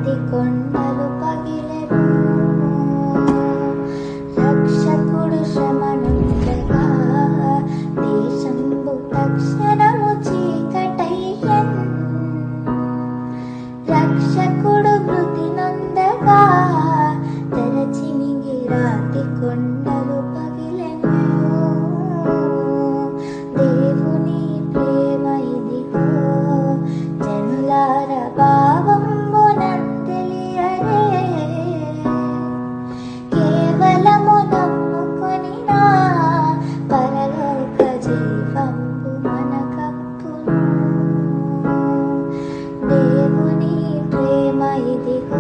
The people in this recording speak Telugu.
రాతి కొండలు పగిలెను. రక్షకుడు శ్రమనుండగా దేశంబు తక్షణము చీకటయ్యెన్. రక్షకుడు మృతి నొందగా తెరచిమింగి రాతి కొండలు పగిలెను. దేవుని ప్రేమ ఇదిగో జనులార భావంబునందెలియరే. కేవలము నమ్ముకొనినా పరలోక జీవంబు మనకప్పును. దేవుని ప్రేమ ఇదిగో